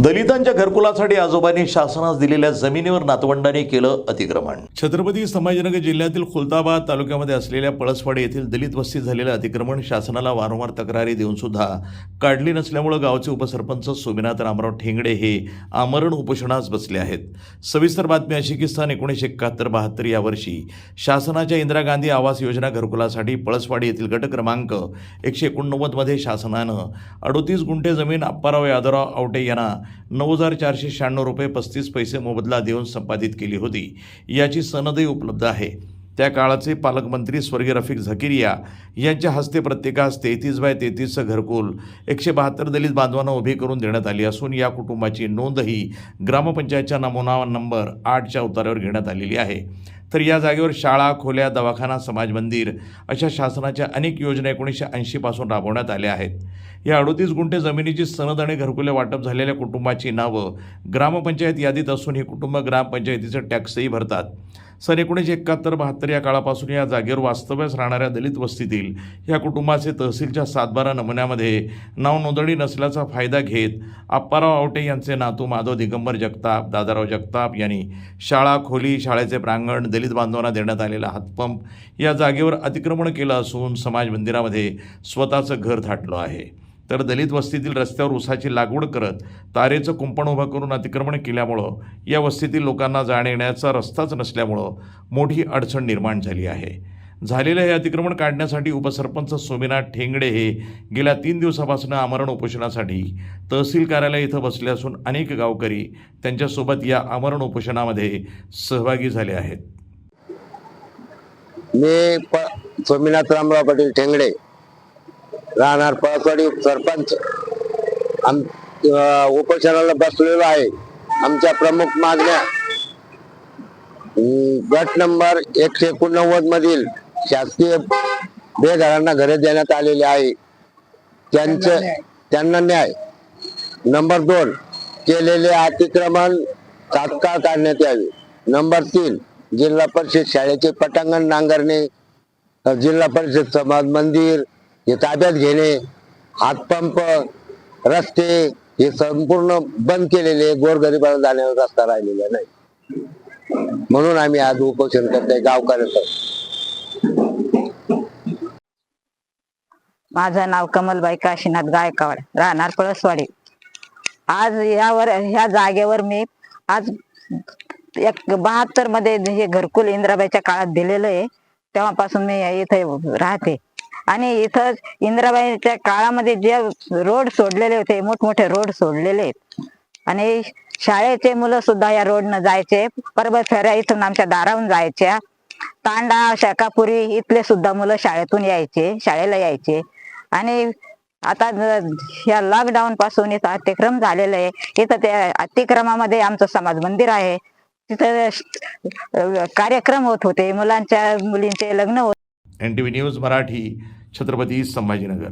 दलितांच्या घरकुलासाठी आजोबांनी शासनास दिलेल्या जमिनीवर नातवंडांनी केलं अतिक्रमण। छत्रपती संभाजीनगर जिल्ह्यातील खुलताबाद तालुक्यामध्ये असलेल्या पळसवाडी येथील दलित वस्तीत झालेलं अतिक्रमण शासनाला वारंवार तक्रारी देऊन सुद्धा काढली नसल्यामुळे गावचे उपसरपंच सोमनाथ रामराव ठेंगडे हे आमरण उपोषणास बसले आहेत। सविस्तर बातमी अशी की सन 1971-72 या वर्षी शासनाच्या इंदिरा गांधी आवास योजना घरकुलासाठी पळसवाडी येथील गट क्रमांक 189 मध्ये शासनानं 38 गुंठे जमीन अप्पाराव यादवराव आवटे यांना 9,496 रुपये 35 पैसे मोबदला देऊन संपादित केली होती। याची सनदही उपलब्ध आहे। त्या काळाचे पालकमंत्री स्वर्गीय रफिक झकिरिया यांच्या हस्ते प्रत्येकास 33x33 घरकुल 172 दलित बांधवांना उभी करून देण्यात आली असून या कुटुंबाची नोंदही ग्रामपंचायतच्या नमुना नंबर 8च्या उतार्यावर घेण्यात आलेली आहे। तर या जागेवर शाळा, खोल्या, दवाखाना, समाज मंदिर अशा शासनाच्या अनेक योजना 1980 पासून राबवण्यात आल्या आहेत। या 38 गुंठे जमिनीची सनद आणि घरकुले वाटप झालेल्या कुटुंबाची नावं ग्रामपंचायत यादीत असून ही कुटुंब ग्रामपंचायतीचे टॅक्सही भरतात। सन 1971-72 या काळापासून या जागेवर वास्तव्यास राहणाऱ्या दलित वस्तीतील या कुटुंबाचे तहसीलच्या 7-12 नमुन्यामध्ये नाव नोंदणी नसल्याचा फायदा घेत अप्पाराव आवटे यांचे नातू माधव दिगंबर जगताप, दादाराव जगताप यांनी शाळा, खोली, शाळेचे प्रांगण, दलित बांधवांना देण्यात आलेला हातपंप या जागेवर अतिक्रमण केलं असून समाज मंदिरामध्ये स्वतःचं घर थाटलं आहे। तर दलित वस्तीतील रस्त्यावर ऊसाची लागवड करत तारेचं कुंपण उभं करून अतिक्रमण केल्यामुळं या वस्तीतील लोकांना जाण्या येण्याचा रस्ताच नसल्यामुळं मोठी अडचण निर्माण झाली आहे। झालेलं हे अतिक्रमण काढण्यासाठी उपसरपंच सोमनाथ ठेंगडे हे गेल्या 3 दिवसापासून आमरण उपोषणासाठी तहसील कार्यालय इथं बसले असून अनेक गावकरी त्यांच्यासोबत या आमरण उपोषणामध्ये सहभागी झाले आहेत। मी सोमनाथ रामराव पाटील ठेंगडे, राहणार पळसवाडी सरपंच, उपोषणाला बसलेलो आहे। आमच्या प्रमुख मागण्या गट नंबर 189 मधील शासकीय बेघरांना घरे देण्यात आलेले आहे, त्यांना न्याय। नंबर 2, केलेले अतिक्रमण तात्काळ काढण्यात यावे। नंबर 3, जिल्हा परिषद शाळेचे पटांगण नांगरणे, जिल्हा परिषद समाज मंदिर हे ताब्यात घेणे, हातपंप, रस्ते हे संपूर्ण बंद केलेले, गोरगरिबाला जाण्यावर रस्ता राहिलेला नाही, म्हणून आम्ही आज उपोषण करतोय गावकऱ्यांचं। माझं नाव कमलबाई काशीनाथ गायकवाड, राहणार पळसवाडी। आज ह्या जागेवर मी आज 72 मध्ये हे घरकुल इंदिराबाईच्या काळात दिलेलं आहे, तेव्हापासून मी इथे राहते। आणि इथं इंदिराबाईच्या काळामध्ये जे रोड सोडलेले होते, मोठमोठे रोड सोडलेले आहेत आणि शाळेचे मुलं सुद्धा या रोडनं जायचे। परबत फेऱ्या इथून आमच्या दाराहून जायच्या, तांडा, शाकापुरी इथले सुद्धा मुलं शाळेतून यायचे, शाळेला यायचे। आणि आता या लॉकडाऊन पासून इथं अतिक्रम झालेलं आहे। इथं त्या अतिक्रमामध्ये आमचं समाज मंदिर आहे, तिथं कार्यक्रम होत होते, मुलींचे लग्न होत। NTV news Marathi, Chhatrapati Sambhajinagar.